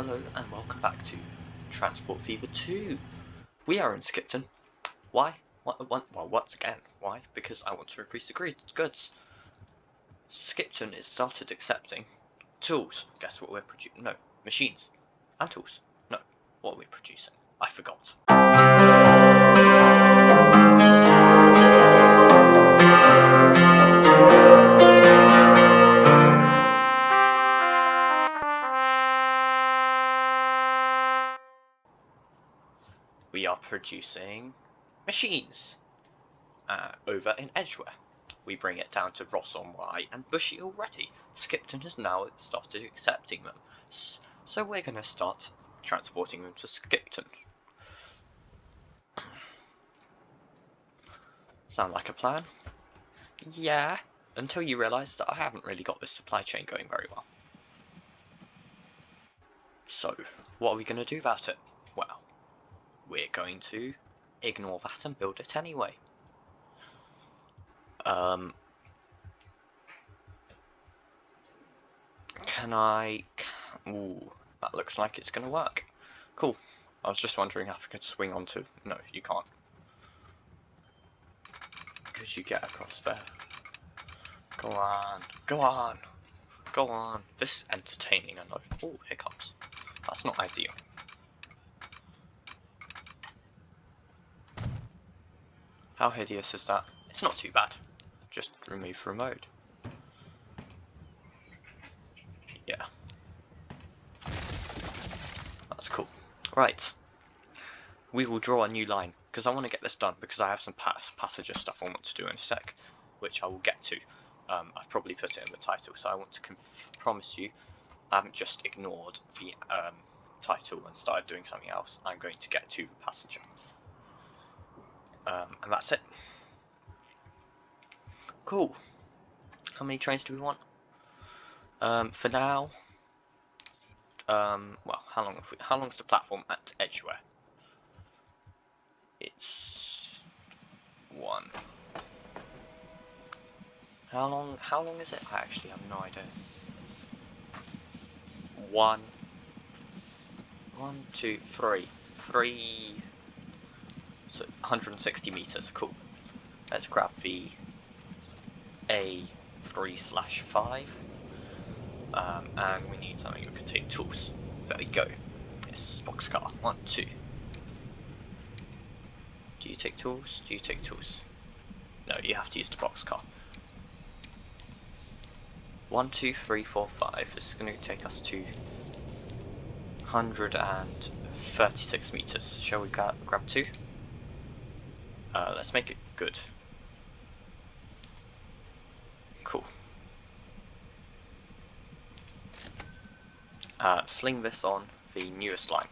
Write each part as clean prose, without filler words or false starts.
Hello and welcome back to Transport Fever 2. We are in Skipton. Why? Well, once again, why? Because I want to increase the goods. Skipton is started accepting tools. Guess what we're producing? No, machines. And tools. No, what are we producing? I forgot. We are producing machines over in Edgware. We bring it down to Ross on Wye and Bushy already. Skipton has now started accepting them, so we're going to start transporting them to Skipton. Sound like a plan? Yeah, until you realise that I haven't really got this supply chain going very well. So, what are we going to do about it? Well, we're going to ignore that and build it anyway. Ooh, that looks like it's going to work. Cool. I was just wondering if I could swing onto... No, you can't. Could you get across there? Go on. Go on. Go on. This is entertaining, I know. Oh, hiccups. That's not ideal. How hideous is that? It's not too bad. Just remove from mode. Yeah. That's cool. Right. We will draw a new line, because I want to get this done, because I have some passenger stuff I want to do in a sec, which I will get to. I've probably put it in the title, so I want to promise you I haven't just ignored the title and started doing something else. I'm going to get to the passenger. And that's it. Cool. How many trains do we want? For now, well, how long's the platform at Edgware? It's 1. How long is it? I actually have no idea. 1, 2, 3. 3, so 160 meters, cool. Let's grab the A3/5. And we need something that can take tools. There we go. Yes, boxcar. 1, 2. Do you take tools? Do you take tools? No, you have to use the boxcar. 1, 2, 3, 4, 5. This is going to take us to 136 meters. Shall we grab 2? Let's make it good. Cool. Sling this on the newest line.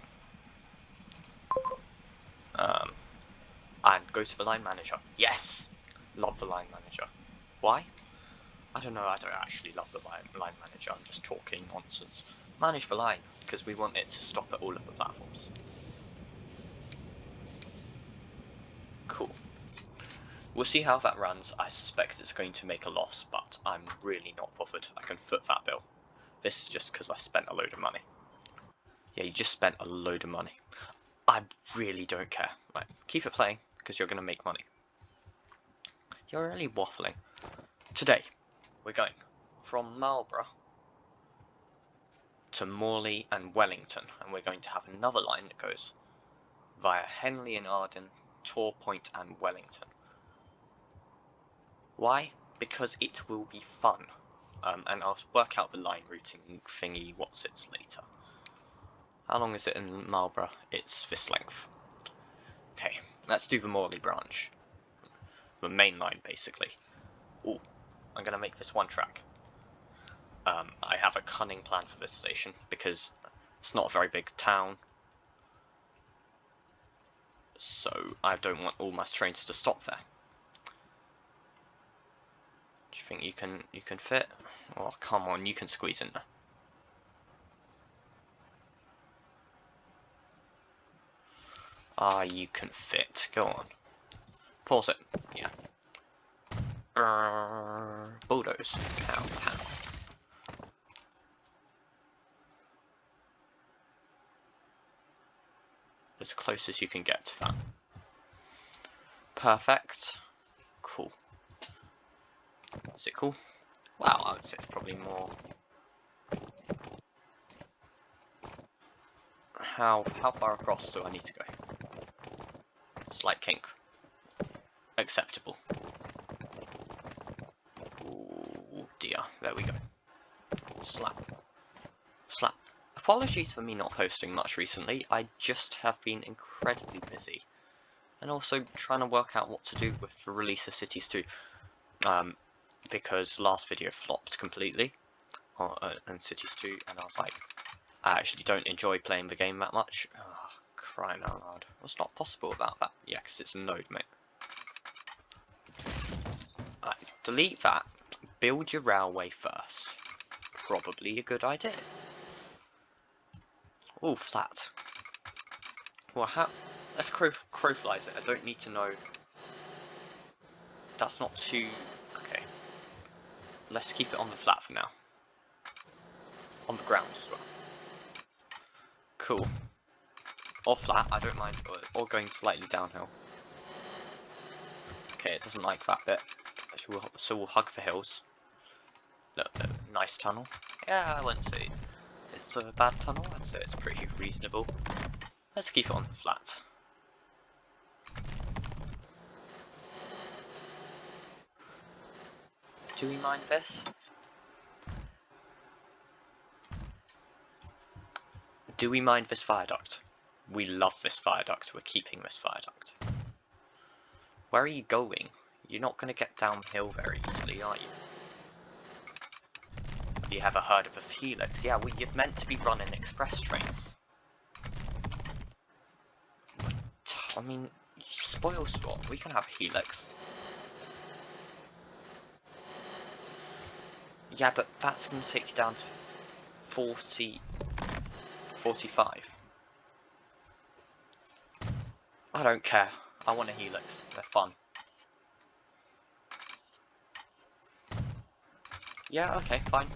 And go to the line manager. Yes! Love the line manager. Why? I don't know, I don't actually love the line manager, I'm just talking nonsense. Manage the line, because we want it to stop at all of the platforms. Cool. We'll see how that runs. I suspect it's going to make a loss, but I'm really not bothered. I can foot that bill. This is just because I spent a load of money. Yeah, you just spent a load of money. I really don't care. Right, keep it playing, because you're going to make money. You're really waffling. Today, we're going from Marlborough to Morley and Wellington, and we're going to have another line that goes via Henley and Arden, Tor Point and Wellington. Why? Because it will be fun. And I'll work out the line routing thingy later. How long is it in Marlborough? It's this length. Okay, let's do the Morley branch. The main line, basically. Ooh, I'm gonna make this 1 track. I have a cunning plan for this station, because it's not a very big town. So I don't want all my trains to stop there. Do you think you can fit? Oh, come on, you can squeeze in there. Ah, you can fit. Go on. Pause it. Yeah. Bulldoze. Pow, pow. as close as you can get to that. Perfect. Cool. Is it cool? Wow, I would say it's probably more. How far across do I need to go? Slight kink. Acceptable. Ooh dear. There we go. Slap. Slap. Apologies for me not posting much recently. I just have been incredibly busy. And also trying to work out what to do with the release of Cities 2. Because last video flopped completely. And Cities 2, and I was like, I actually don't enjoy playing the game that much. Oh, crying out loud. What's not possible about that? Yeah, because it's a node, mate. Delete that. Build your railway first. Probably a good idea. Oh, flat. Well, how? Let's crowflies it. I don't need to know. That's not too. Okay. Let's keep it on the flat for now. On the ground as well. Cool. Or flat, I don't mind. Or going slightly downhill. Okay, it doesn't like that bit. So we'll hug the hills. Look, nice tunnel. Yeah, I wouldn't say it's a bad tunnel. I'd say it's pretty reasonable. Let's keep it on the flat. Do we mind this? Do we mind this viaduct? We love this viaduct. We're keeping this viaduct. Where are you going? You're not going to get downhill very easily, are you? Have you ever heard of a Helix? Yeah, well, you're meant to be running express trains. I mean, spoil sport. We can have Helix. Yeah, but that's going to take you down to 45. I don't care. I want a Helix. They're fun. Yeah, okay, fine.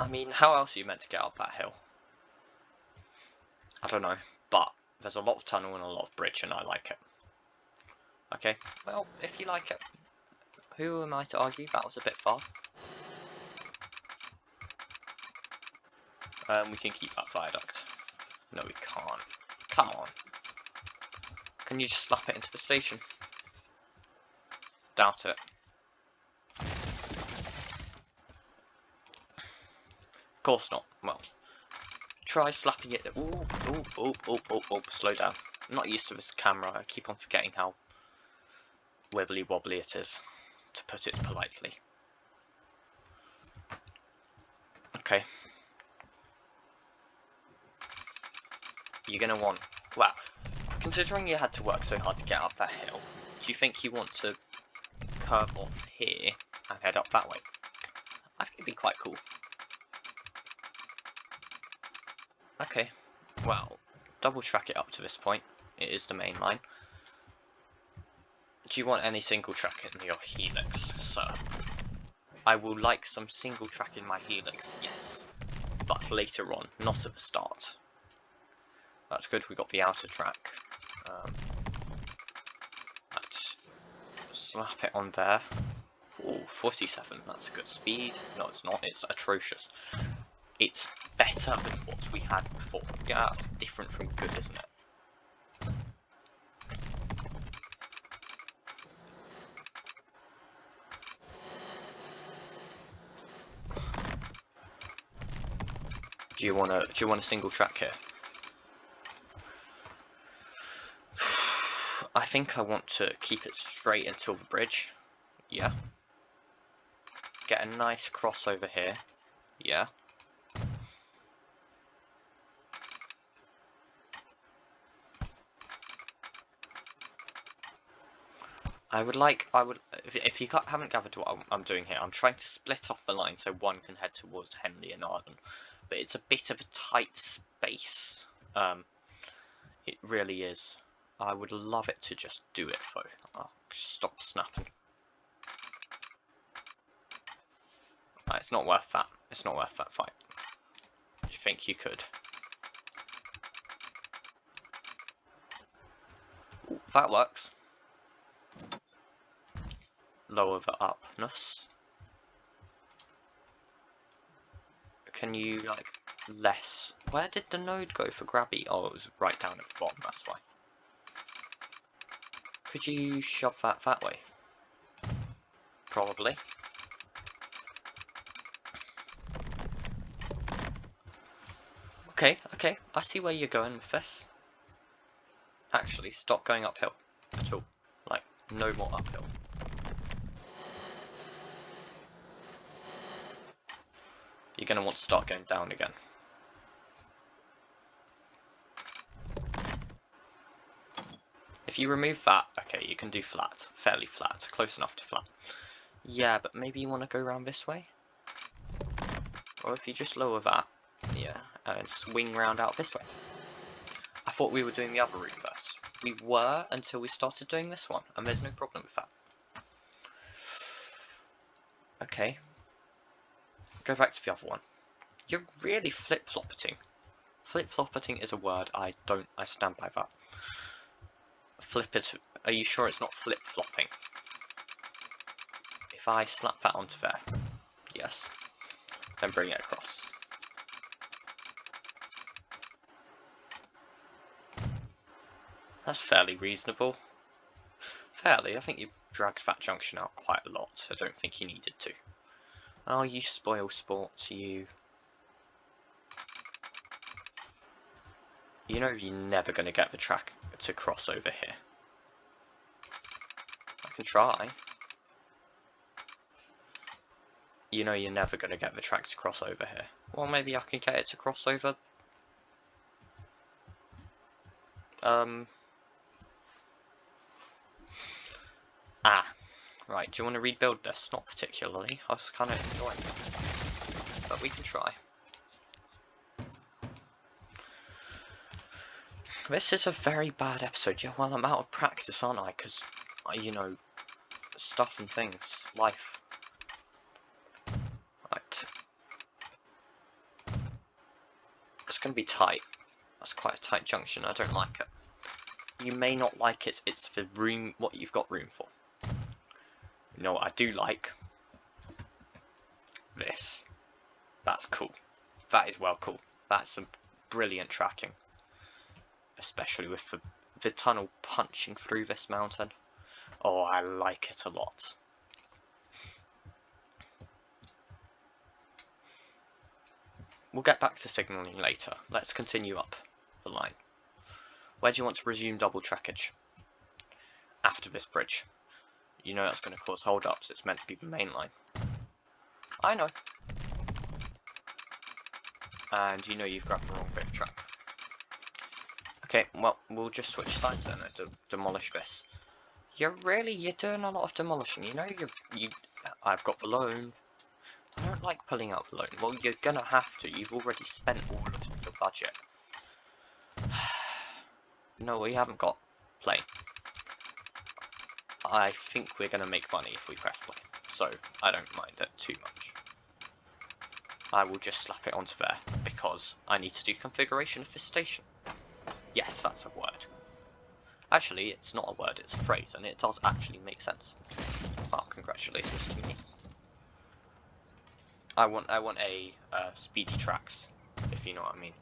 I mean, how else are you meant to get up that hill? I don't know, but there's a lot of tunnel and a lot of bridge, and I like it. Okay, well, if you like it, who am I to argue? That was a bit far. We can keep that viaduct. No, we can't. Come on. Can you just slap it into the station? Doubt it. Of course not. Well, try slapping it. Ooh, slow down. I'm not used to this camera. I keep on forgetting how wibbly wobbly it is, to put it politely. Okay. You're gonna want. Wow. Considering you had to work so hard to get up that hill, do you think you want to curve off here and head up that way? I think it'd be quite cool. Okay, well, double track it up to this point. It is the main line. Do you want any single track in your Helix, sir? I will like some single track in my Helix, yes. But later on, not at the start. That's good, we got the outer track. Let's slap it on there. Ooh, 47, that's a good speed. No, it's not, it's atrocious. It's better than what we had before. Yeah, that's different from good, isn't it? Do you want a single track here? I think I want to keep it straight until the bridge. Yeah. Get a nice crossover here. Yeah. If you haven't gathered what I'm doing here, I'm trying to split off the line so one can head towards Henley and Arden, but it's a bit of a tight space. It really is. I would love it to just do it though. Oh, stop snapping. It's not worth that. It's not worth that fight. Do you think you could? Ooh, that works. Lower the upness. Can you, like, less... Where did the node go for grabby? Oh, it was right down at the bottom, that's why. Could you shove that way? Probably. Okay, I see where you're going with this. Actually, stop going uphill at all. Like, no more uphill. You're going to want to start going down again. If you remove that, okay, you can do flat. Fairly flat. Close enough to flat. Yeah, but maybe you want to go around this way? Or if you just lower that, yeah, and swing round out this way. I thought we were doing the other route first. We were until we started doing this one, and there's no problem with that. Okay. Go back to the other one. You're really flip-floppeting. Flip-floppeting is a word I stand by that. Flip it. Are you sure it's not flip-flopping? If I slap that onto there, yes, then bring it across. That's fairly reasonable. Fairly, I think you dragged that junction out quite a lot. I don't think you needed to. Oh, you spoil sport, you. You know you're never going to get the track to cross over here. I can try. You know you're never going to get the track to cross over here. Well, maybe I can get it to cross over. Right, do you want to rebuild this? Not particularly. I was kind of enjoying it. But we can try. This is a very bad episode. Yeah, well, I'm out of practice, aren't I? Because, you know, stuff and things. Life. Right. It's going to be tight. That's quite a tight junction. I don't like it. You may not like it. It's the room, what you've got room for. You know what I do like? This. That's cool. That is well cool. That's some brilliant tracking. Especially with the tunnel punching through this mountain. Oh, I like it a lot. We'll get back to signalling later. Let's continue up the line. Where do you want to resume double trackage? After this bridge. You know that's going to cause hold-ups. It's meant to be the main line. I know. And you know you've grabbed the wrong bit of track. Okay, well, we'll just switch sides then and demolish this. You're doing a lot of demolishing. You know I've got the loan. I don't like pulling out the loan. Well, you're gonna have to. You've already spent all of your budget. No, we haven't got play. I think we're gonna make money if we press play. So, I don't mind it too much. I will just slap it onto there, because I need to do configuration of this station. Yes, that's a word. Actually, it's not a word, it's a phrase, and it does actually make sense. Well, congratulations to me. I want a speedy tracks, if you know what I mean.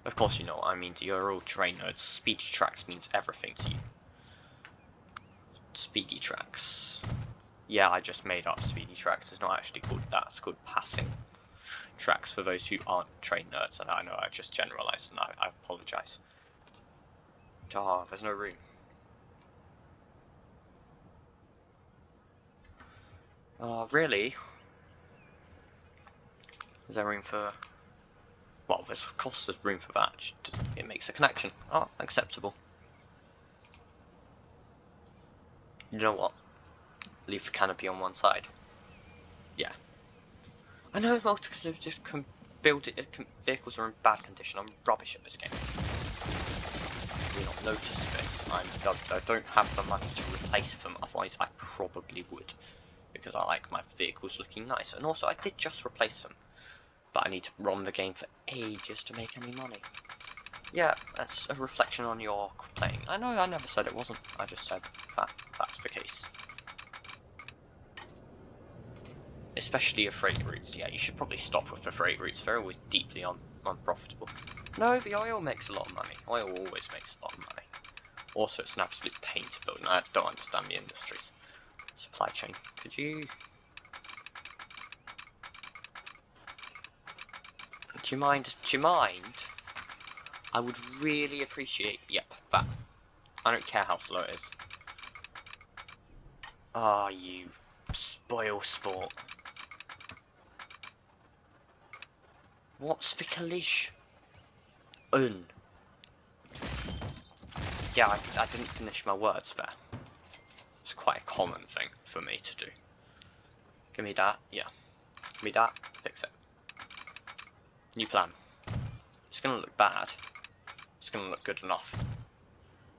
Of course you know what I mean, you're all train nerds. Speedy tracks means everything to you. Speedy tracks. Yeah, I just made up speedy tracks. It's not actually called that, it's called passing tracks for those who aren't train nerds, and I know I just generalised, and I apologise. Oh, there's no room. Really? Is there room for... Well, there's of course there's room for that. It makes a connection. Oh, acceptable. You know what? Leave the canopy on one side. Yeah. I know multi just can build it. Vehicles are in bad condition. I'm rubbish at this game. probably not noticed this. I don't have the money to replace them, otherwise I probably would. Because I like my vehicles looking nice. And also, I did just replace them. But I need to run the game for ages to make any money. Yeah, that's a reflection on your playing. I know I never said it wasn't. I just said that that's the case. Especially your freight routes. Yeah, you should probably stop with the freight routes. They're always deeply unprofitable. No, the oil makes a lot of money. Oil always makes a lot of money. Also, it's an absolute pain to build, and I don't understand the industries. Supply chain. Could you... Do you mind? Do you mind? I would really appreciate... Yep, that. I don't care how slow it is. Ah, you spoil sport. What's the collision? Yeah, I didn't finish my words there. It's quite a common thing for me to do. Give me that, yeah. Give me that, fix it. New plan. It's gonna look bad. It's gonna look good enough.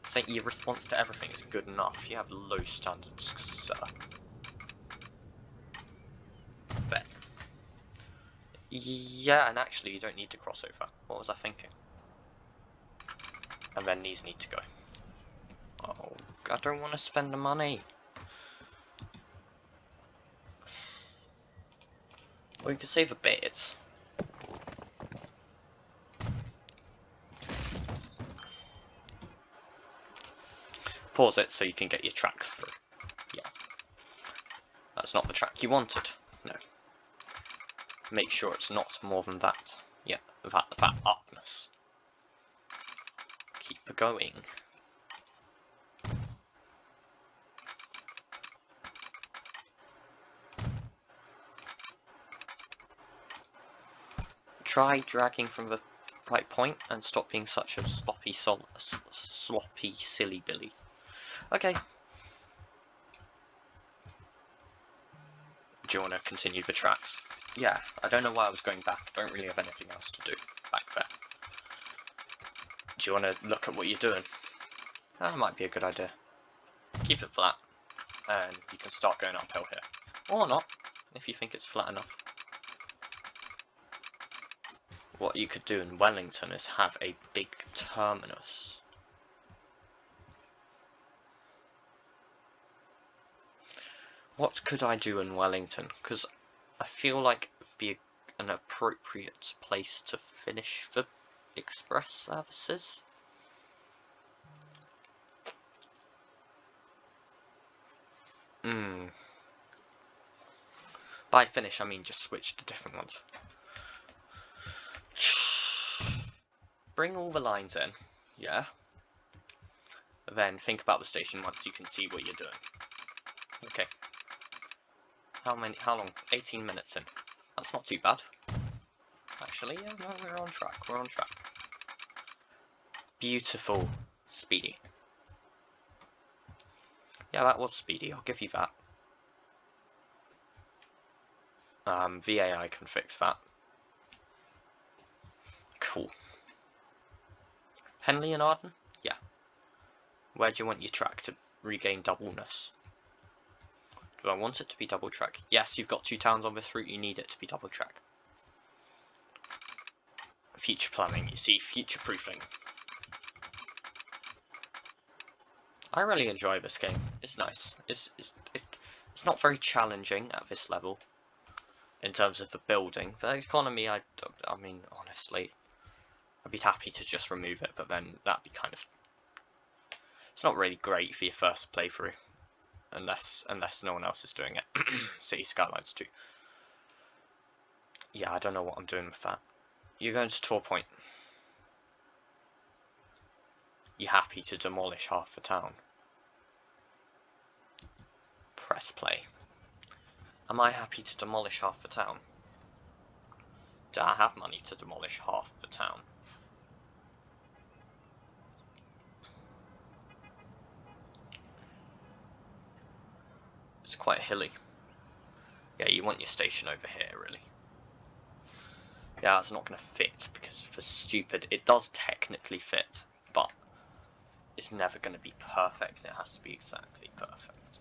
Saying your response to everything is good enough. You have low standards, sir. There. Yeah, and actually you don't need to cross over. What was I thinking? And then these need to go. Oh, I don't want to spend the money. Well, you can save a bit. Pause it so you can get your tracks through. Yeah. That's not the track you wanted. No. Make sure it's not more than that. Yeah, that upness. Keep going. Try dragging from the right point and stop being such a sloppy silly billy. Okay. Do you want to continue the tracks? Yeah, I don't know why I was going back. I don't really have anything else to do back there. Do you want to look at what you're doing? That might be a good idea. Keep it flat, and you can start going uphill here. Or not, if you think it's flat enough. What you could do in Wellington is have a big terminus. What could I do in Wellington? Because I feel like it would be an appropriate place to finish the express services. By finish, I mean just switch to different ones. Bring all the lines in, yeah. Then think about the station once you can see what you're doing. Okay. How long? 18 minutes in. That's not too bad. Actually, yeah, no, we're on track. We're on track. Beautiful. Speedy. Yeah, that was speedy. I'll give you that. VAI can fix that. Cool. Henley and Arden? Yeah. Where do you want your track to regain doubleness? Do I want it to be double track? Yes, you've got 2 towns on this route, you need it to be double track. Future planning, you see, future proofing. I really enjoy this game. It's nice. It's not very challenging at this level in terms of the building. The economy, I mean, honestly, I'd be happy to just remove it, but then that'd be kind of... It's not really great for your first playthrough, unless no one else is doing it. City Skylines 2. Yeah, I don't know what I'm doing with that. You're going to Tor Point. You're happy to demolish half the town. Press play. Am I happy to demolish half the town? Do I have money to demolish half the town? It's quite hilly. Yeah, you want your station over here, really. Yeah, it's not going to fit, because for stupid, it does technically fit, but is never going to be perfect. It has to be exactly perfect.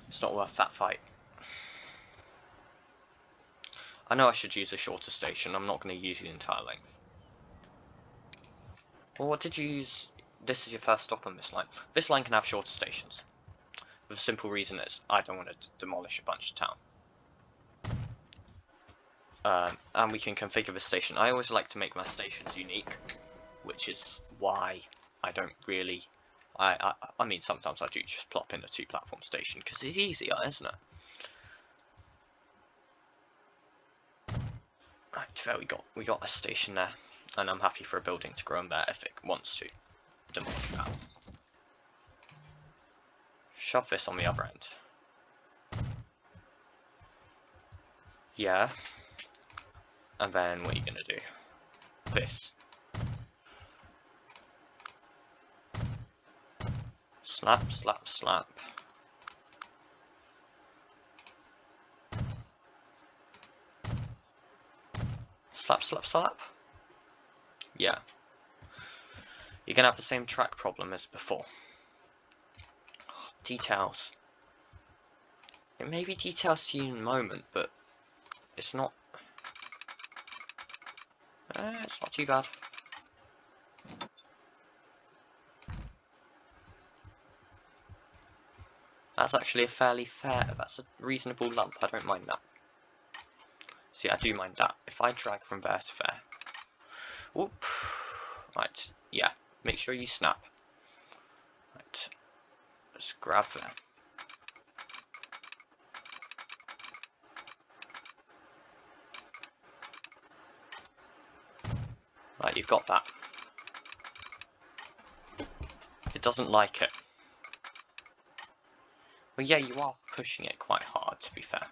It's not worth that fight. I know I should use a shorter station. I'm not going to use the entire length. Well, what did you use? This is your first stop on this line. This line can have shorter stations. The simple reason is I don't want to demolish a bunch of town. And we can configure the station. I always like to make my stations unique, which is why I don't really... I mean, sometimes I do just plop in a 2-platform station, because it's easier, isn't it? Right, there we got a station there, and I'm happy for a building to grow in there if it wants to demolish that. Shove this on the other end. Yeah. And then what are you gonna do? This. Slap, slap, slap. Slap, slap, slap. Yeah. You're gonna have the same track problem as before. Oh, details. It may be details to you in a moment, but it's not... it's not too bad. That's actually a fairly fair, that's a reasonable lump, I don't mind that. See, I do mind that. If I drag from there to there... Whoop! Right, yeah, make sure you snap. Right, let's grab there. Right, you've got that. It doesn't like it. Well, yeah, you are pushing it quite hard, to be fair.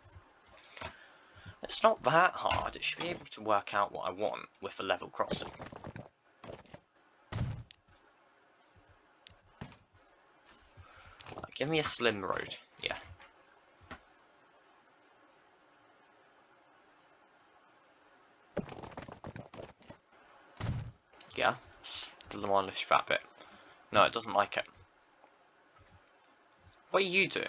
It's not that hard, it should be able to work out what I want with a level crossing. Give me a slim road, yeah. Yeah, demolish that bit. No, it doesn't like it. What are you doing?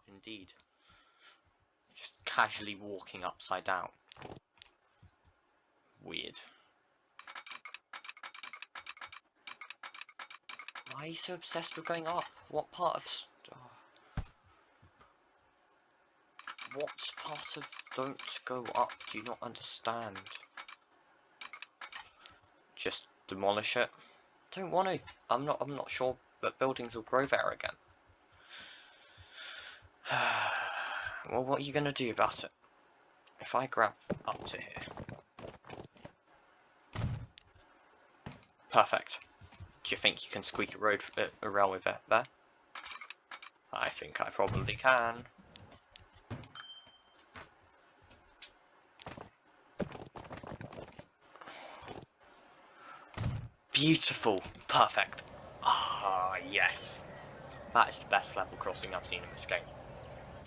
Indeed. Just casually walking upside down. Weird. Why are you so obsessed with going up? What part of... What part of don't go up do you not understand? Just demolish it? Don't want to. I'm not sure that buildings will grow there again. Well, what are you gonna do about it? If I grab up to here. Perfect. Do you think you can squeak a railway there? I think I probably can. Beautiful. Perfect. Ah, yes. That is the best level crossing I've seen in this game.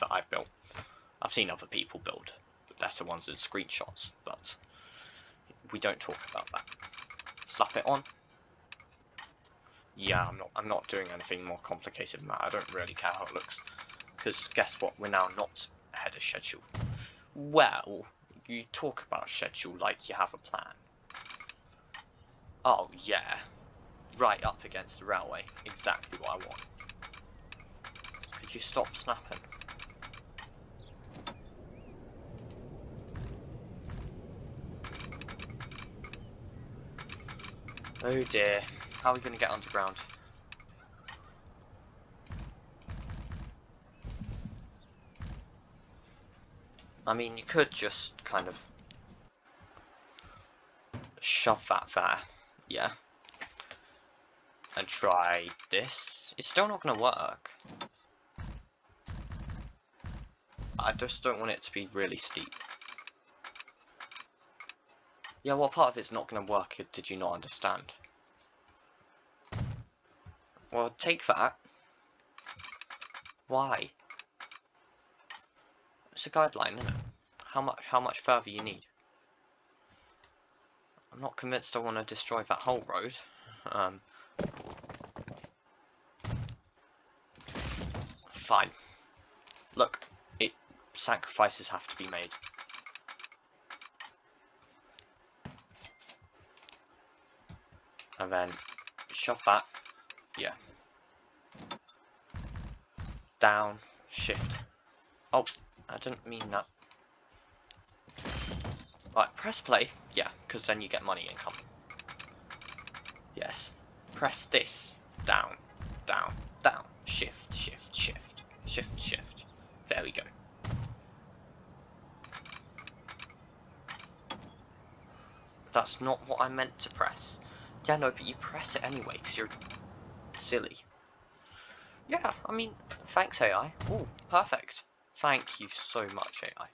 That I've built. I've seen other people build better ones in screenshots, but we don't talk about that. Slap it on. Yeah, I'm not doing anything more complicated than that. I don't really care how it looks. Because guess what? We're now not ahead of schedule. Well, you talk about schedule like you have a plan. Oh, yeah. Right up against the railway. Exactly what I want. Could you stop snapping? Oh dear. How are we going to get underground? I mean, you could just kind of shove that there, yeah, and try this. It's still not going to work. I just don't want it to be really steep. Yeah, what part of it's not going to work did you not understand? Well, take that. Why? It's a guideline, isn't it? how much further you need. I'm not convinced I want to destroy that whole road. Fine. Look, sacrifices have to be made. And then shove that. Yeah. Down. Shift. Oh, I didn't mean that. Right, press play. Yeah, because then you get money income. Yes. Press this. Down. Down. Down. Shift. Shift. Shift. Shift. Shift. There we go. That's not what I meant to press. Yeah, no, but you press it anyway, because you're silly. Yeah, I mean, thanks AI. Oh, perfect. Thank you so much, AI.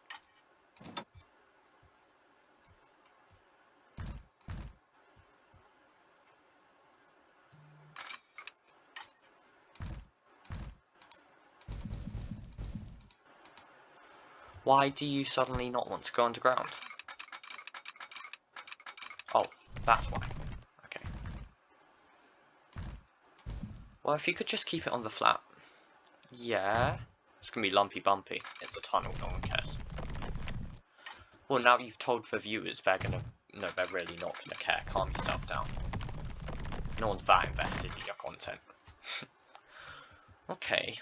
Why do you suddenly not want to go underground? Oh, that's why. Okay. Well, if you could just keep it on the flat. Yeah. It's gonna be lumpy bumpy. It's a tunnel, no one cares. Well, now you've told the viewers they're gonna... No, they're really not gonna care. Calm yourself down. No one's that invested in your content. Okay.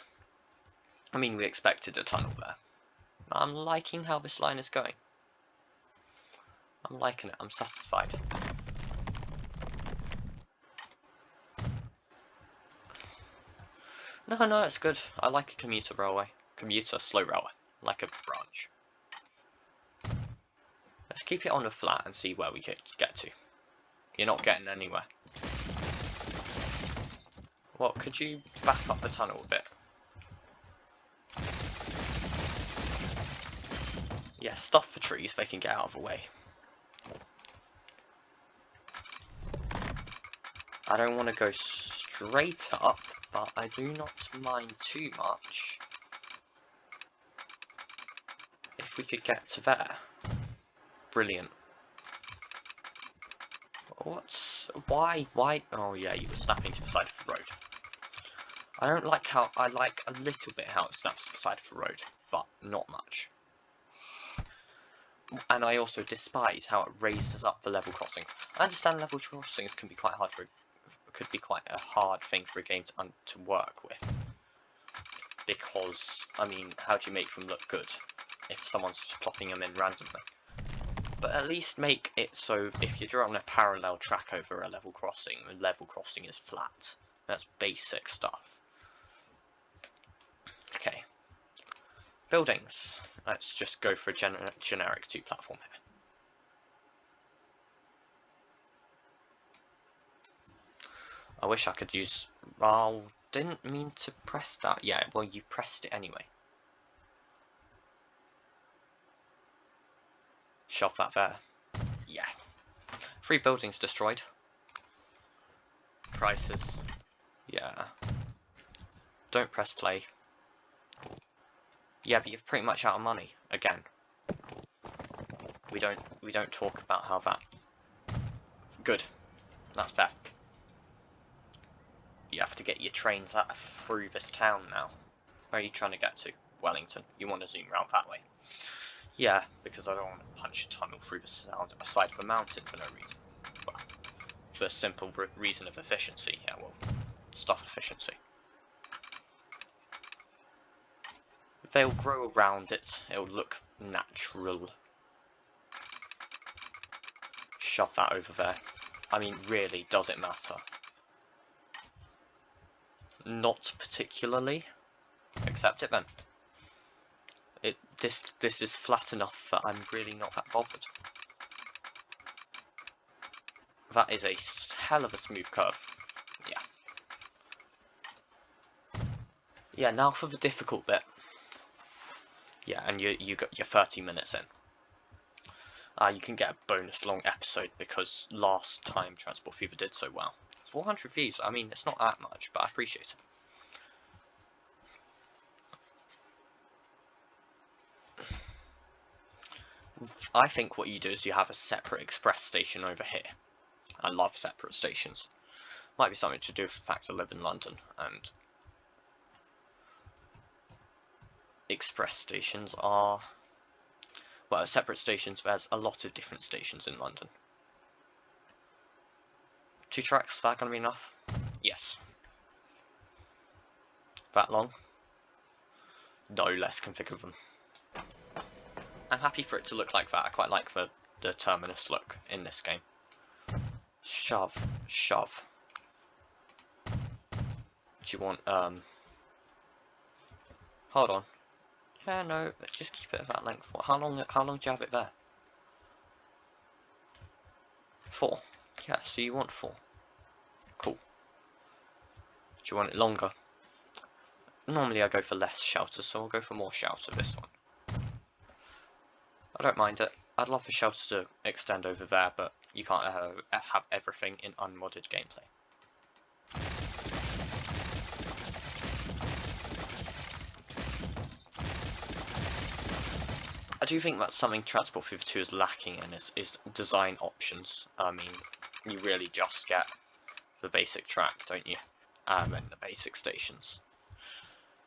I mean, we expected a tunnel there. I'm liking how this line is going. I'm liking it. I'm satisfied. No, it's good. I like a commuter railway. Commuter slow railway. Like a branch. Let's keep it on the flat and see where we get to. You're not getting anywhere. Well, could you back up the tunnel a bit? Yeah, stuff the trees, they can get out of the way. I don't want to go straight up, but I do not mind too much. If we could get to there. Brilliant. Why, oh yeah, you were snapping to the side of the road. I don't like how, I like a little bit how it snaps to the side of the road, but not much. And I also despise how it raises up the level crossings. I understand level crossings can be quite hard could be quite a hard thing for a game to work with. Because, I mean, how do you make them look good if someone's just plopping them in randomly? But at least make it so if you're drawing a parallel track over a level crossing, the level crossing is flat. That's basic stuff. Okay. Buildings. Let's just go for a generic 2 platform here. I wish I could use... Oh, didn't mean to press that. Yeah, well, you pressed it anyway. Shove that there. Yeah. 3 buildings destroyed. Prices. Yeah. Don't press play. Yeah, but you're pretty much out of money again. We don't talk about how that. Good. That's fair. You have to get your trains through this town now. Where are you trying to get to? Wellington. You want to zoom around that way? Yeah, because I don't want to punch a tunnel through the side of a mountain for no reason. Well, for a simple reason of efficiency. Yeah, well, stuff efficiency. They'll grow around it. It'll look natural. Shove that over there. I mean, really, does it matter? Not particularly. Accept it then. This is flat enough that I'm really not that bothered. That is a hell of a smooth curve. Yeah. Yeah, now for the difficult bit. Yeah, and you got your 30 minutes in. You can get a bonus long episode because last time Transport Fever did so well. 400 views, I mean, it's not that much, but I appreciate it. I think what you do is you have a separate express station over here. I love separate stations. Might be something to do with the fact I live in London, and express stations are, well, separate stations. There's a lot of different stations in London. 2 tracks, is that going to be enough? Yes. That long? No, less can think of them. I'm happy for it to look like that. I quite like the terminus look in this game. Shove. Shove. Do you want, hold on. Yeah, no, just keep it at that length. How long do you have it there? 4. Yeah, so you want 4. Cool. Do you want it longer? Normally I go for less shelter, so I'll go for more shelter this one. I don't mind it. I'd love the shelter to extend over there, but you can't have everything in unmodded gameplay. I do think that's something Transport Fever 2 is lacking in, is design options. I mean, you really just get the basic track, don't you? And the basic stations.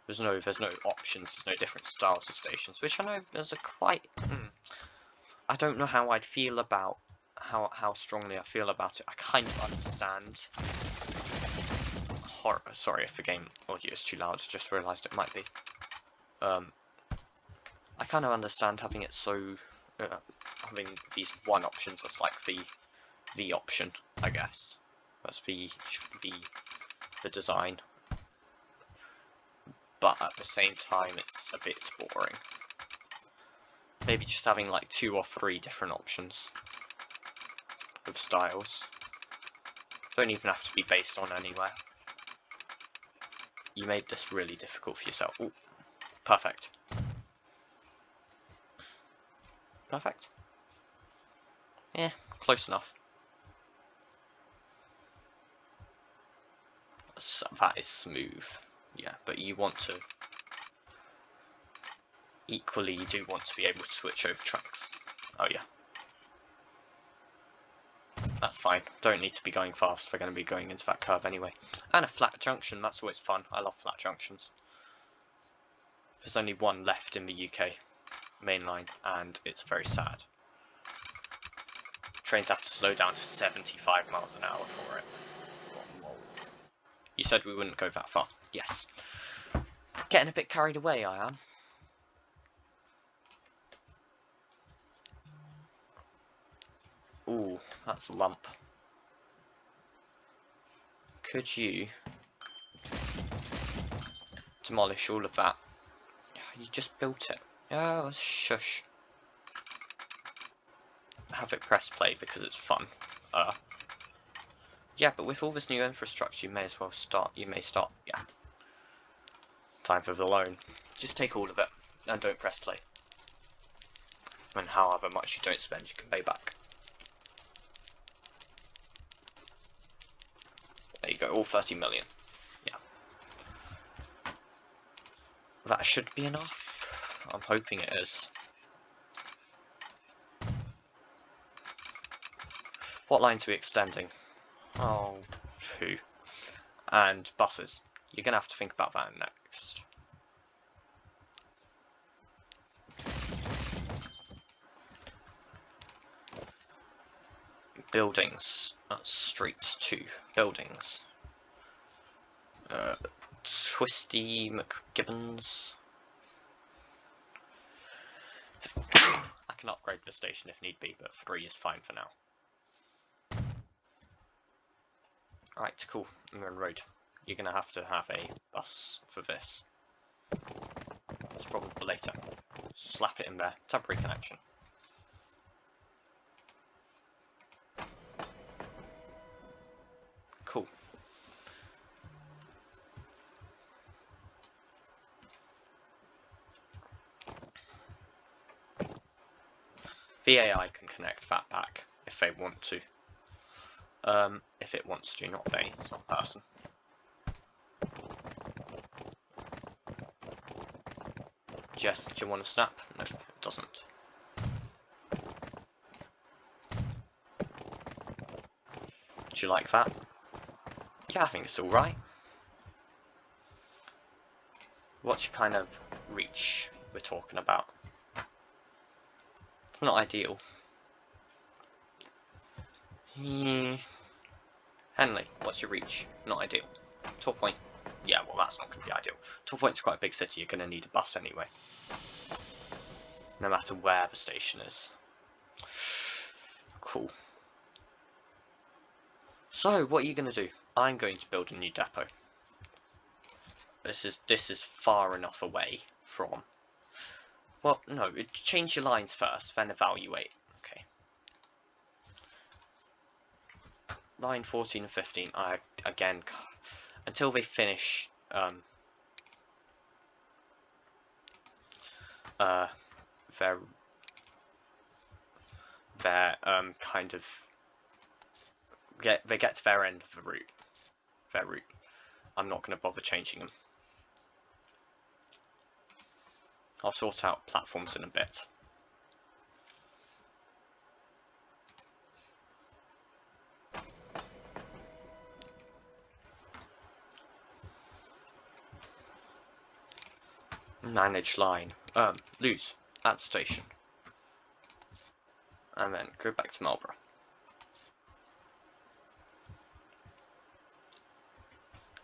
There's no options, there's no different styles of stations, which I know there's a quite... I don't know how I'd feel about, how strongly I feel about it. I kind of understand... Sorry if the game audio is too loud, just realised it might be. I kind of understand having it so... having these 1 options as like the option, I guess. That's the design. But at the same time, it's a bit boring. Maybe just having like 2 or 3 different options of styles. Don't even have to be based on anywhere. You made this really difficult for yourself. Ooh, perfect. Perfect. Yeah, close enough. So that is smooth. Yeah, but you want to... Equally, you do want to be able to switch over tracks. Oh yeah. That's fine. Don't need to be going fast. We're going to be going into that curve anyway. And a flat junction. That's always fun. I love flat junctions. There's only 1 left in the UK mainline, and it's very sad. Trains have to slow down to 75 miles an hour for it. You said we wouldn't go that far. Yes. Getting a bit carried away, I am. Ooh, that's a lump. Could you demolish all of that? You just built it. Oh, shush. Have it press play because it's fun. Yeah, but with all this new infrastructure, you may as well start. You may start. Yeah. Time for the loan. Just take all of it and don't press play. And however much you don't spend, you can pay back. There you go, all 30 million. Yeah. That should be enough. I'm hoping it is. What lines are we extending? Oh, 2. And buses. You're going to have to think about that next. Buildings. That's streets 2. Buildings. Twisty McGibbons. I can upgrade the station if need be, but 3 is fine for now. Right, cool. We're on road. You're going to have a bus for this. That's a problem for later. Slap it in there. Temporary connection. Cool. The AI can connect that back if they want to. If it wants to, not they, it's not a person. Jess, do you want to snap? No, it doesn't. Do you like that? Yeah, I think it's alright. What's your kind of reach we're talking about? It's not ideal. Henley, what's your reach? Not ideal. Tor Point. Yeah, well, that's not going to be ideal. Tor Point's quite a big city. You're going to need a bus anyway. No matter where the station is. Cool. So, what are you going to do? I'm going to build a new depot. This is far enough away from... Well, no, change your lines first, then evaluate. Okay. Line 14 and 15, again, until they finish, their kind of, they get to their end of the route, I'm not going to bother changing them. I'll sort out platforms in a bit. Manage line. Lose. Add station. And then go back to Marlborough.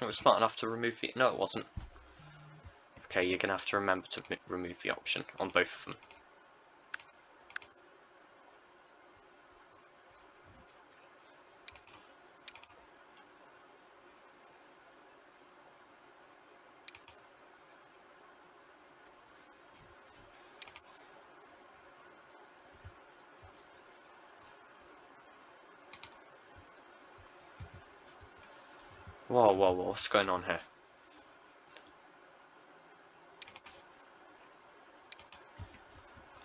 It was smart enough to remove the... No, it wasn't. Okay, you're going to have to remember to remove the option on both of them. Whoa, whoa, whoa, what's going on here?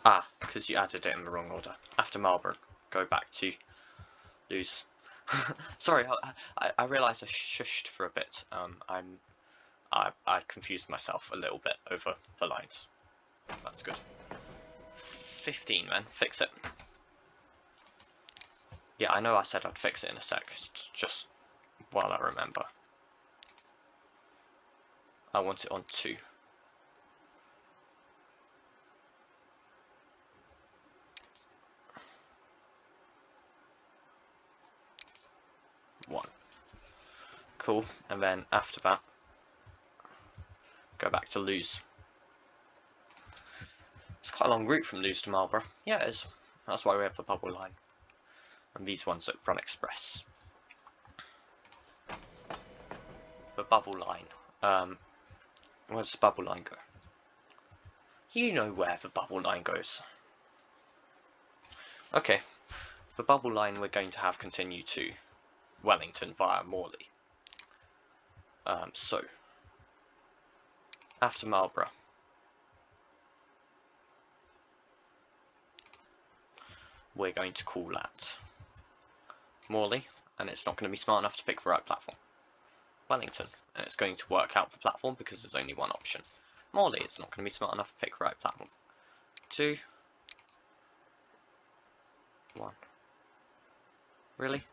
Ah, because you added it in the wrong order. After Marlborough, go back to Lose. Sorry, I realised I shushed for a bit. I confused myself a little bit over the lines. That's good. 15, man, fix it. Yeah, I know I said I'd fix it in a sec, just while I remember. I want it on 2. Cool, and then after that, go back to Lose. It's quite a long route from Lose to Marlborough. Yeah, it is. That's why we have the bubble line. And these ones that run express. The bubble line. Where does the bubble line go? You know where the bubble line goes. Okay. The bubble line we're going to have continue to Wellington via Morley. So, after Marlborough, we're going to call that Morley, and it's not going to be smart enough to pick the right platform. Wellington, and it's going to work out the platform because there's only one option. Morley, it's not going to be smart enough to pick the right platform. 2, 1. Really?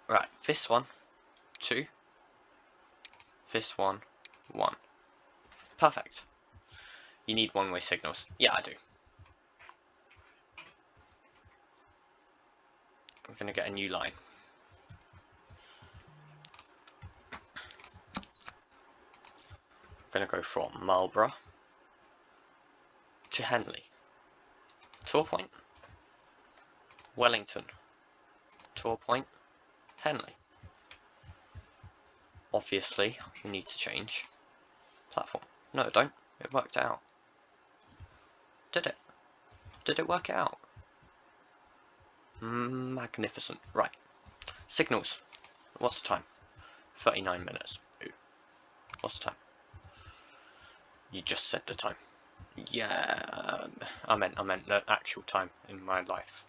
Right, this one, 2. This one, 1. Perfect. You need one-way signals. Yeah, I do. I'm going to get a new line. I'm going to go from Marlborough to Henley. Tor Point. Wellington. Tor Point. Henley. Obviously, we need to change platform. No, don't. It worked out. Did it? Did it work it out? Magnificent. Right. Signals. What's the time? 39 minutes. Ooh. What's the time? You just said the time. Yeah, I meant the actual time in my life.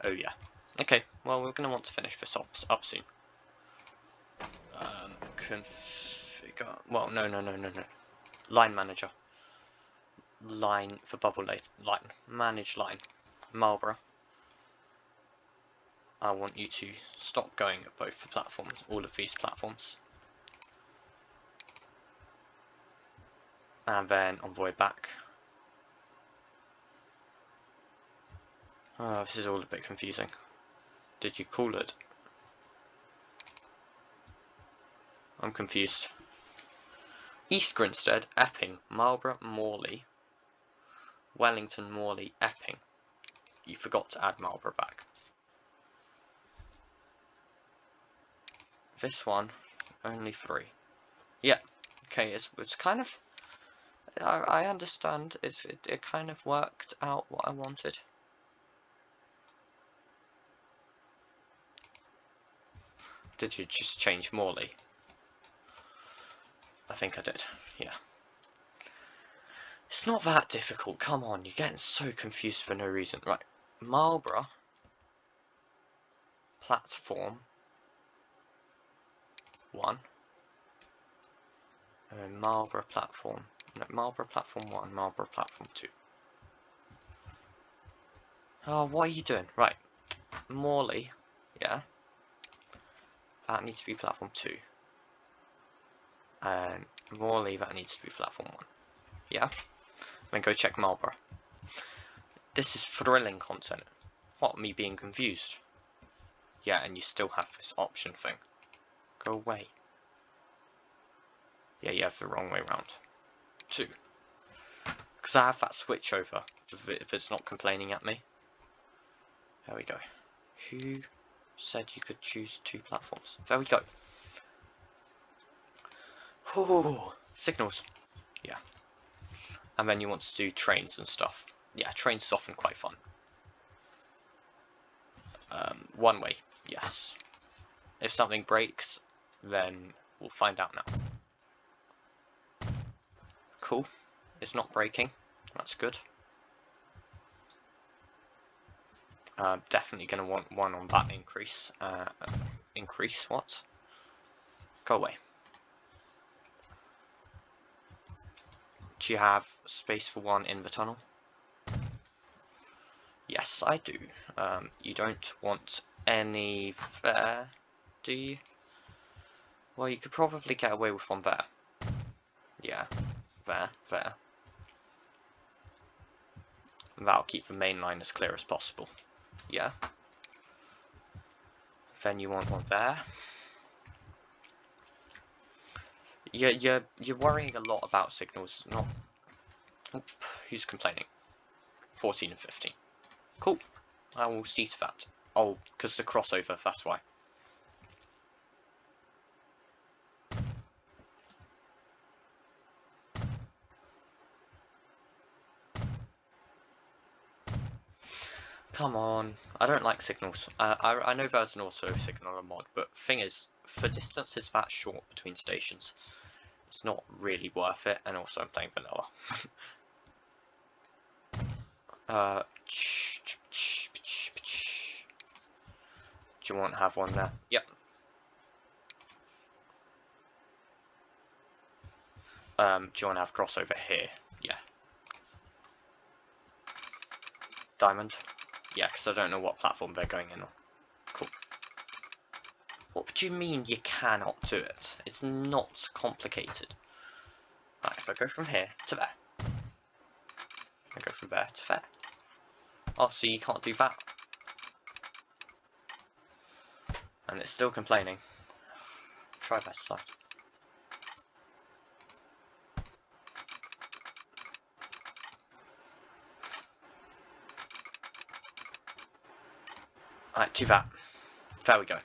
Oh yeah. Okay, well we're going to want to finish this up soon. Configure... Well, no. Line manager. Line for bubble line. Manage line. Marlborough. I want you to stop going at both the platforms, all of these platforms. And then envoy back. Oh, this is all a bit confusing. Did you call it? I'm confused. East Grinstead, Epping, Marlborough, Morley, Wellington, Morley, Epping. You forgot to add Marlborough back. This one, only 3. Yeah, okay, it's kind of... I understand, it kind of worked out what I wanted. Did you just change Morley? I think I did, yeah. It's not that difficult, come on, you're getting so confused for no reason. Right, Marlborough, platform 1, and Marlborough platform, no, Marlborough platform 1, Marlborough platform 2. Oh, what are you doing? Right, Morley, yeah, that needs to be platform 2. And Morley, that needs to be platform 1. Yeah? Then go check Marlborough. This is thrilling content. What, me being confused? Yeah, and you still have this option thing. Go away. Yeah, you have the wrong way round. 2. Because I have that switch over, if it's not complaining at me. There we go. Who said you could choose 2 platforms? There we go. Oh, signals. Yeah. And then you want to do trains and stuff. Yeah, trains is often quite fun. One way, yes. If something breaks, then we'll find out now. Cool. It's not breaking. That's good. Definitely going to want one on that increase. Increase what? Go away. Do you have space for one in the tunnel? Yes, I do. You don't want any there, do you? Well, you could probably get away with one there. Yeah, there. And that'll keep the main line as clear as possible. Yeah. Then you want one there. You're worrying a lot about signals, not... Oop, who's complaining? 14 and 15. Cool. I will see to that. Oh, because the crossover, that's why. Come on. I don't like signals. I know there's an auto signaler mod, but thing is, for distances that short between stations, it's not really worth it, and also I'm playing vanilla. Do you want to have one there? Yep. Do you want to have crossover here? Yeah. Diamond? Yeah, because I don't know what platform they're going in on. Cool. What do you mean you cannot do it? It's not complicated. Right, if I go from here to there, I go from there to there. Oh, so you can't do that? And it's still complaining. Try that side. Alright, do that. There we go.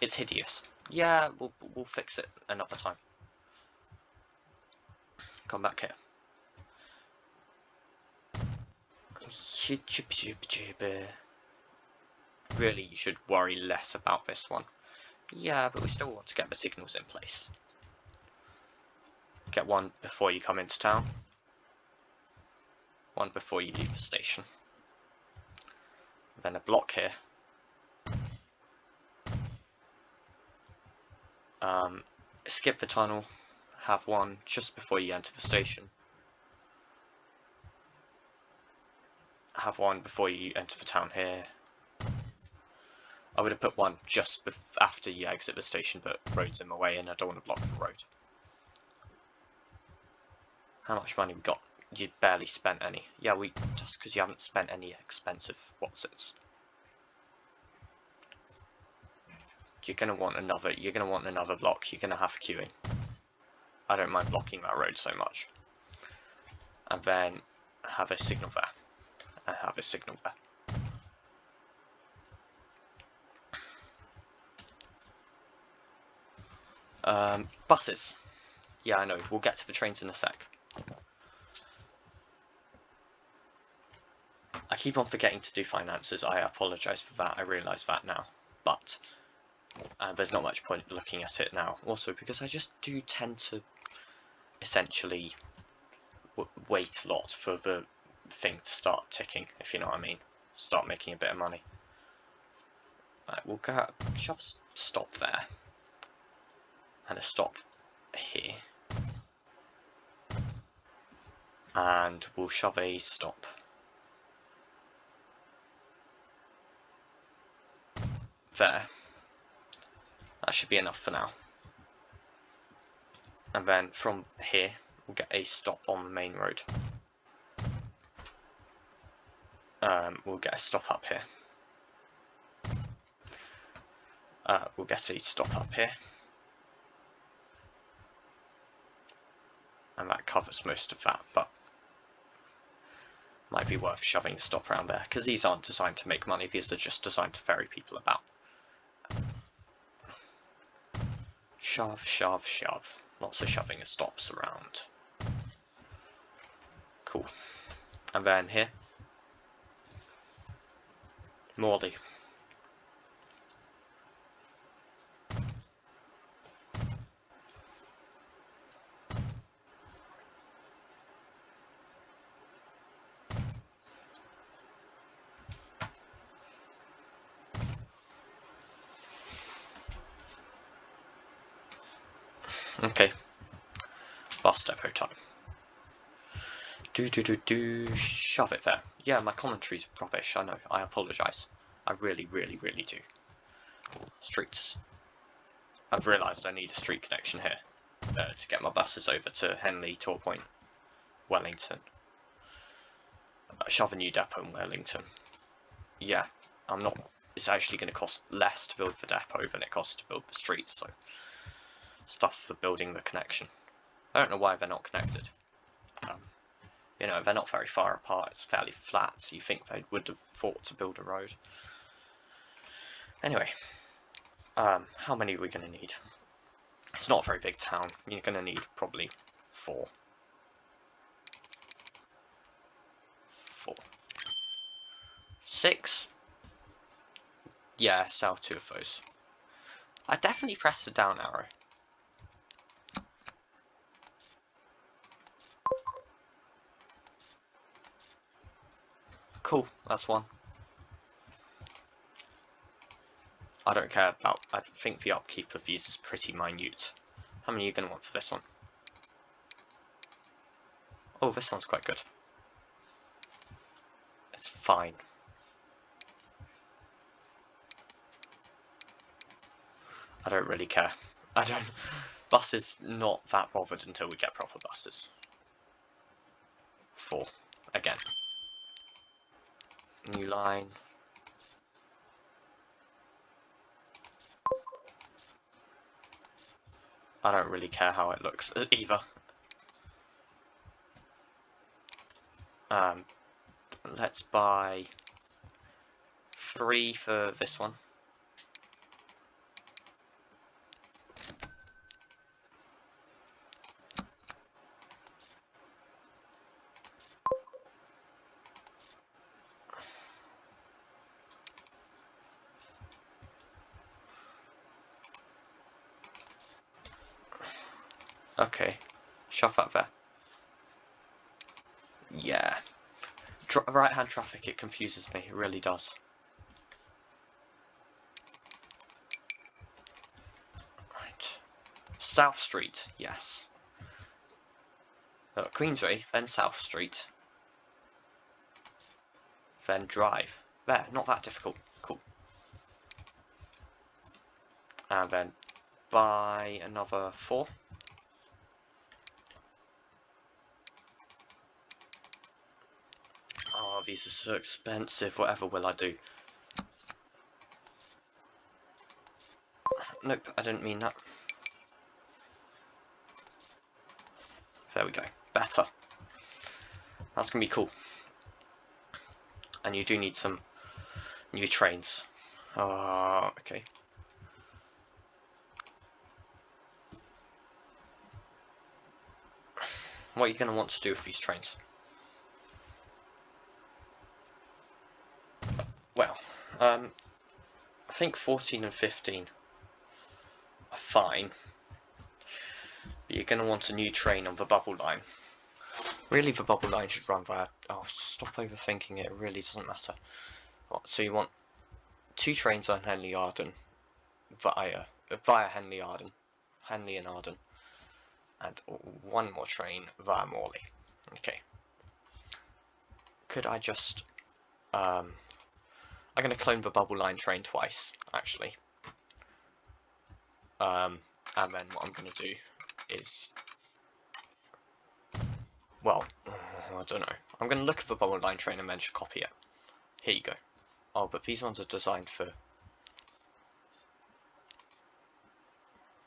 It's hideous. Yeah, we'll fix it another time. Come back here. Really, you should worry less about this one. Yeah, but we still want to get the signals in place. Get one before you come into town. One before you leave the station. Then a block here. Skip the tunnel. Have one just before you enter the station. Have one before you enter the town here. I would have put one just after you exit the station, but road's in my way and I don't want to block the road. How much money we got? You barely spent any. Yeah, just because you haven't spent any expensive what's-its. You're gonna want another block. You're gonna have queuing. I don't mind blocking that road so much. And then have a signal there. And have a signal there. Buses. Yeah, I know. We'll get to the trains in a sec. I keep on forgetting to do finances. I apologise for that. I realise that now. But there's not much point looking at it now. Also, because I just do tend to essentially wait a lot for the thing to start ticking, if you know what I mean. Start making a bit of money. Right, we'll shove a stop there. And a stop here. And we'll shove a stop there. That should be enough for now. And then from here, we'll get a stop on the main road. We'll get a stop up here. We'll get a stop up here. And that covers most of that, but might be worth shoving a stop around there, because these aren't designed to make money, these are just designed to ferry people about. Shove, shove, shove. Lots of shoving of stops around. Cool. And then here. Morley. Okay. Bus depot time. Shove it there. Yeah, my commentary's rubbish, I know. I apologise. I really, really, really do. Streets. I've realised I need a street connection here to get my buses over to Henley, Torpoint, Wellington. Shove a new depot in Wellington. Yeah, it's actually going to cost less to build the depot than it costs to build the streets, so stuff for building the connection. I don't know why they're not connected. You know, they're not very far apart, it's fairly flat, so you think they would have thought to build a road. Anyway, how many are we going to need? It's not a very big town, you're going to need probably 4. 6? Yeah, sell 2 of those. I definitely pressed the down arrow. Cool, that's 1. I don't care about, I think the upkeep of these is pretty minute. How many are you going to want for this one? Oh, this one's quite good. It's fine. I don't really care. Buses, not that bothered until we get proper buses. 4, again. New line. I don't really care how it looks either. Let's buy 3 for this one. Okay, shove that there. Yeah. Right-hand traffic, it confuses me, it really does. Right. South Street, yes. Queensway, then South Street. Then Drive. There, not that difficult. Cool. and then buy another 4. Oh, these are so expensive. Whatever will I do? Nope, I didn't mean that. There we go. Better. That's gonna be cool. And you do need some new trains. Okay. What are you gonna want to do with these trains? Well, I think 14 and 15 are fine. But you're gonna want a new train on the bubble line. Really, the bubble line should run via... Oh, stop overthinking it. It really doesn't matter. So you want 2 trains on Henley Arden via Henley and Arden, and 1 more train via Morley. Okay. Could I just... I'm going to clone the bubble line train twice, actually. And then what I'm going to do is... Well, I don't know. I'm going to look at the bubble line train and then just copy it. Here you go. Oh, but these ones are designed for...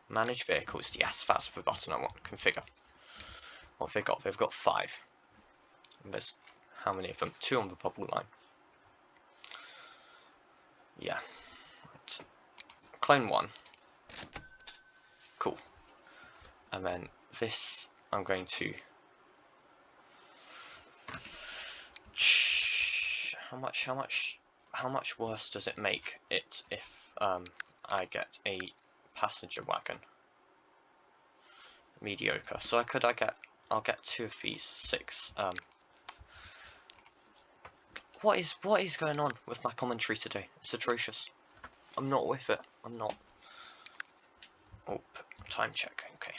Manage vehicles. Yes, that's the button I want. Configure. What have they got? They've got 5. And there's how many of them? 2 on the bubble line. Yeah. Right. Clone 1. Cool. And then this I'm going to... How much worse does it make it if I get a passenger wagon? Mediocre. So I'll get 2 of these 6. What is going on with my commentary today? It's atrocious. I'm not with it. I'm not. Oh, time check. Okay.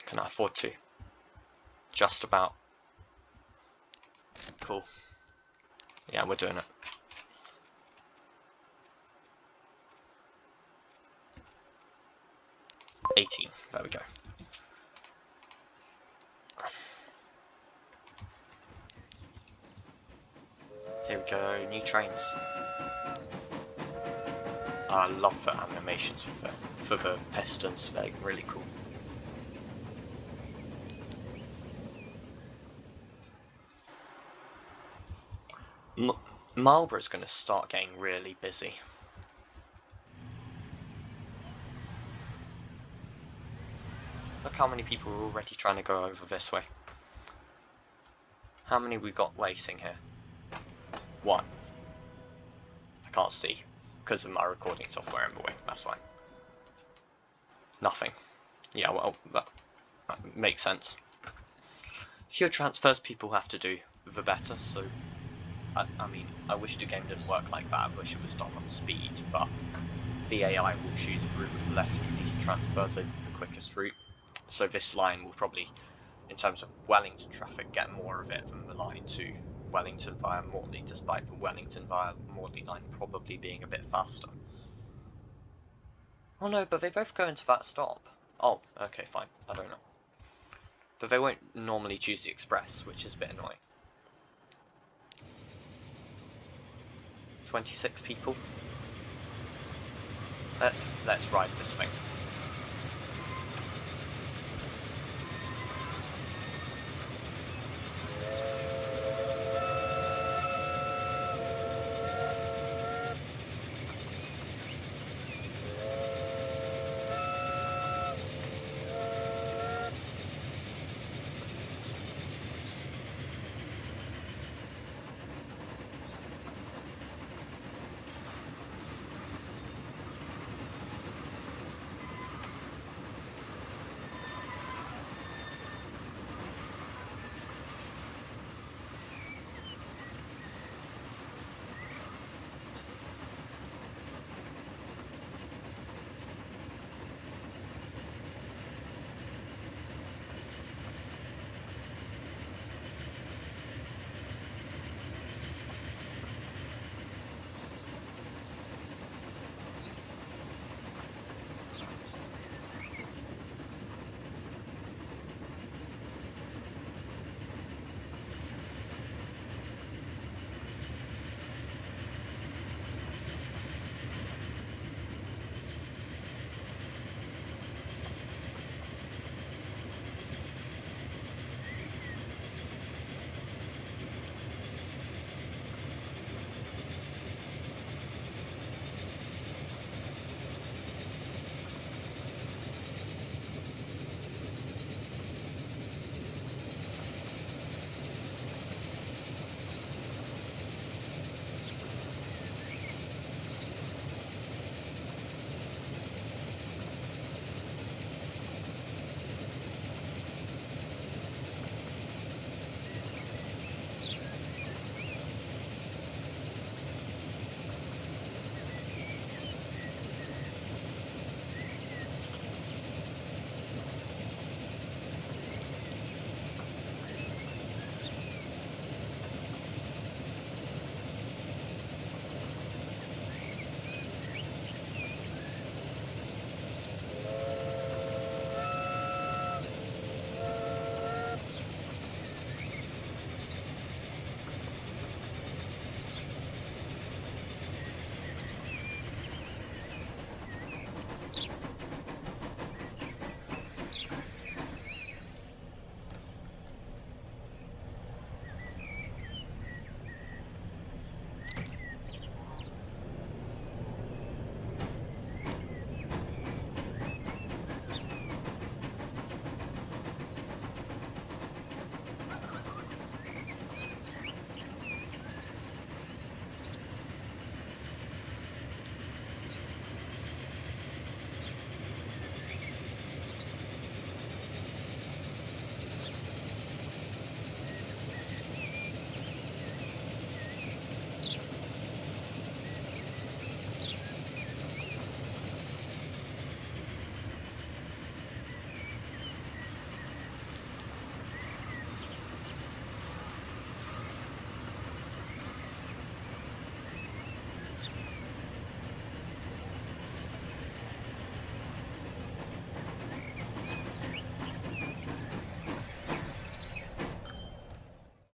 Can I afford to? Just about. Cool. Yeah, we're doing it. $18. There we go. Here we go. New trains. I love the animations for the pistons. They're really cool. Marlborough's going to start getting really busy. Look how many people are already trying to go over this way. How many we got waiting here? 1. I can't see because of my recording software in the way. That's fine. Nothing. Yeah, well, that makes sense. Fewer transfers people have to do, the better. So, I mean, I wish the game didn't work like that. I wish it was done on speed, but the AI will choose the route with least transfers over the quickest route. So this line will probably, in terms of Wellington traffic, get more of it than the line to Wellington via Morley, despite the Wellington via Morley line probably being a bit faster. Oh no, but they both go into that stop. Oh, okay, fine. I don't know. But they won't normally choose the express, which is a bit annoying. 26 people. Let's ride this thing.